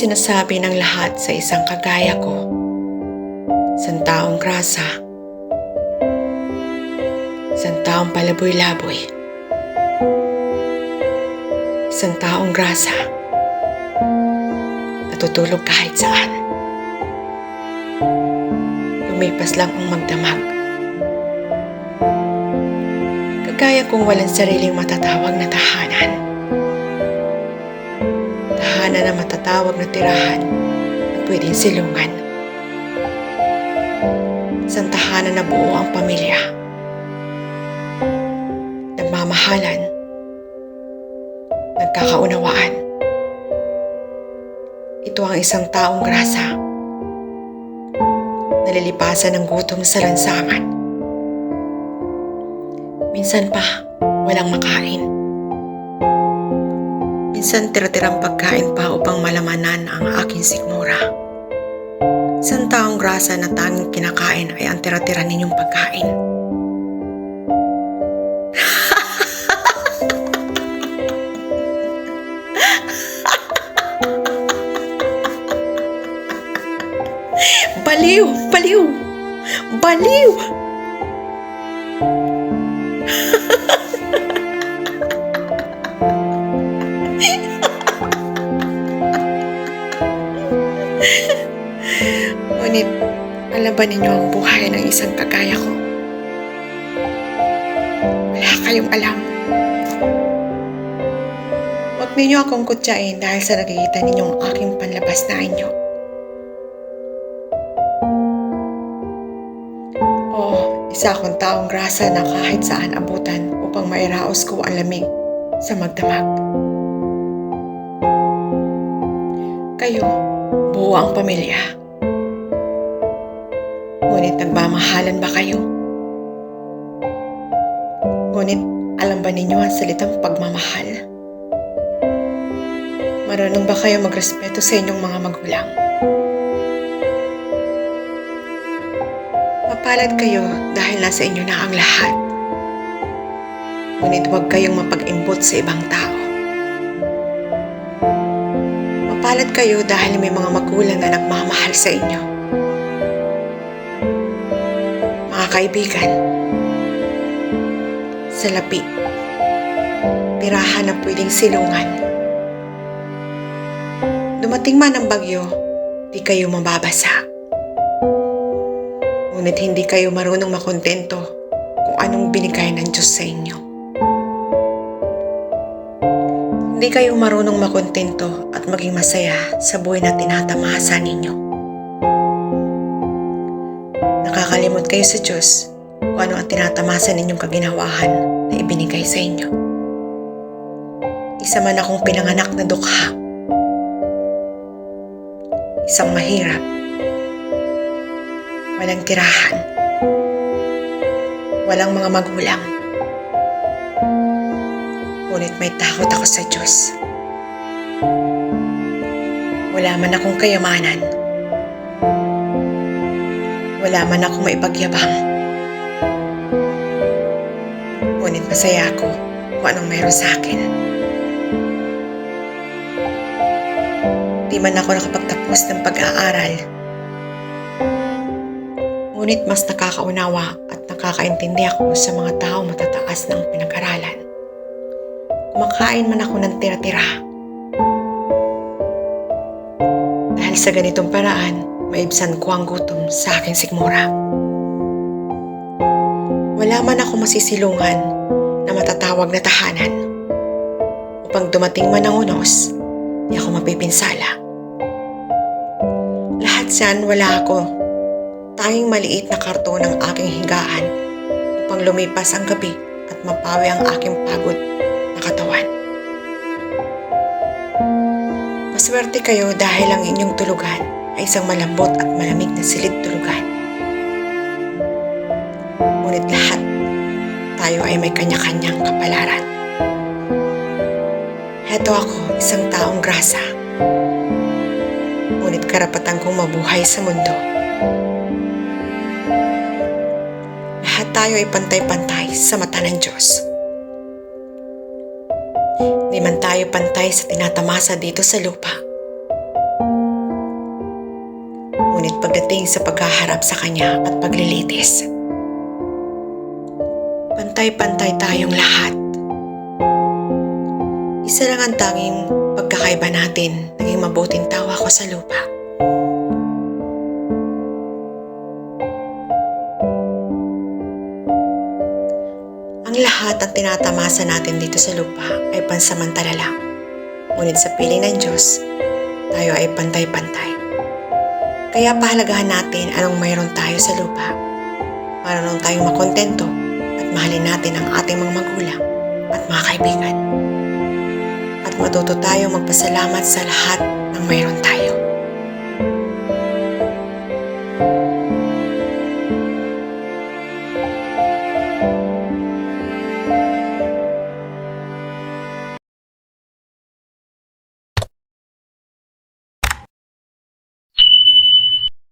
sinasabi ng lahat sa isang kagaya ko, isang taong grasa, isang taong palaboy-laboy, isang taong grasa, natutulog kahit saan. Lumipas lang ang magdamag. Kagaya kong walang sariling matatawag na tahanan. Tahanan na matatawag na tirahan na pwedeng silungan. Isang tahanan na buo ang pamilya. Nagmamahalan. Nagkakaunawaan. Ito ang isang taong grasa. Nalilipasan ng gutom sa lansangan. Minsan pa, walang makain. Minsan tira-tirang pagkain pa upang malamanan ang aking sikmura. Isang taong grasa na tanging kinakain ay ang tira-tira ninyong pagkain. Baliw! Baliw! Baliw! Ngunit, alam ba ninyo ang buhay ng isang kagaya ko? Wala kayong alam. Huwag ninyo akong kutsain dahil sa nakikita ninyong aking panlabas na anyo. Isa akong taong grasa na kahit saan abutan upang mairaos ko ang lamig sa magdamag. Kayo, buo ang pamilya. Ngunit nagmamahalan ba kayo? Ngunit alam ba ninyo ang salitang pagmamahal? Marunong ba kayo magrespeto sa inyong mga magulang? Mapalad kayo dahil nasa inyo na ang lahat. Ngunit huwag kayong mapag-imbot sa ibang tao. Mapalad kayo dahil may mga magulang na nagmamahal sa inyo. Mga kaibigan, salapi, tirahan na pwedeng silungan. Dumating man ang bagyo, di kayo mababasa. Ngunit hindi kayo marunong makontento kung anong binigay ng Diyos sa inyo. Hindi kayo marunong makontento at maging masaya sa buhay na tinatamasa ninyo. Nakakalimot kayo sa Diyos kung ano ang tinatamasa ninyong kaginawahan na ibinigay sa inyo. Isa man akong pinanganak na dukha. Isang mahirap. Walang tirahan. Walang mga magulang. Ngunit may takot ako sa Diyos. Wala man akong kayamanan. Wala man akong maipagyabang. Ngunit masaya ako kung anong mayroon sa akin. Di man ako nakapagtapos ng pag-aaral. Ngunit mas nakakaunawa at nakakaintindi ako sa mga tao matataas ng pinag-aralan. Kumakain man ako ng tira-tira. Dahil sa ganitong paraan, maibsan ko ang gutom sa aking sikmura. Wala man ako masisilungan na matatawag na tahanan. Upang dumating man ang unos, di ako mapipinsala. Lahat yan wala ako. Tanging maliit na karton ng aking higaan upang lumipas ang gabi at mapawi ang aking pagod na katawan. Maswerte kayo dahil ang inyong tulugan ay isang malambot at malamig na silid tulugan. Ngunit lahat, tayo ay may kanya-kanyang kapalaran. Heto ako, isang taong grasa. Ngunit karapatan kong mabuhay sa mundo. Lahat tayo ay pantay-pantay sa mata ng Diyos. Di man tayo pantay sa tinatamasa dito sa lupa. pagdating sa paghaharap sa Kanya at paglilitis. Pantay-pantay tayong lahat. Isa lang ang tanging pagkakaiba natin, naging mabuting tao ako sa lupa. Ang lahat ng tinatamasa natin dito sa lupa ay pansamantala lang. Ngunit sa piling ng Diyos, tayo ay pantay-pantay. Kaya pahalagahan natin anong mayroon tayo sa lupa. Marunong tayong makontento at mahalin natin ang ating mga magulang at mga kaibigan. At matuto tayong magpasalamat sa lahat ng mayroon tayo.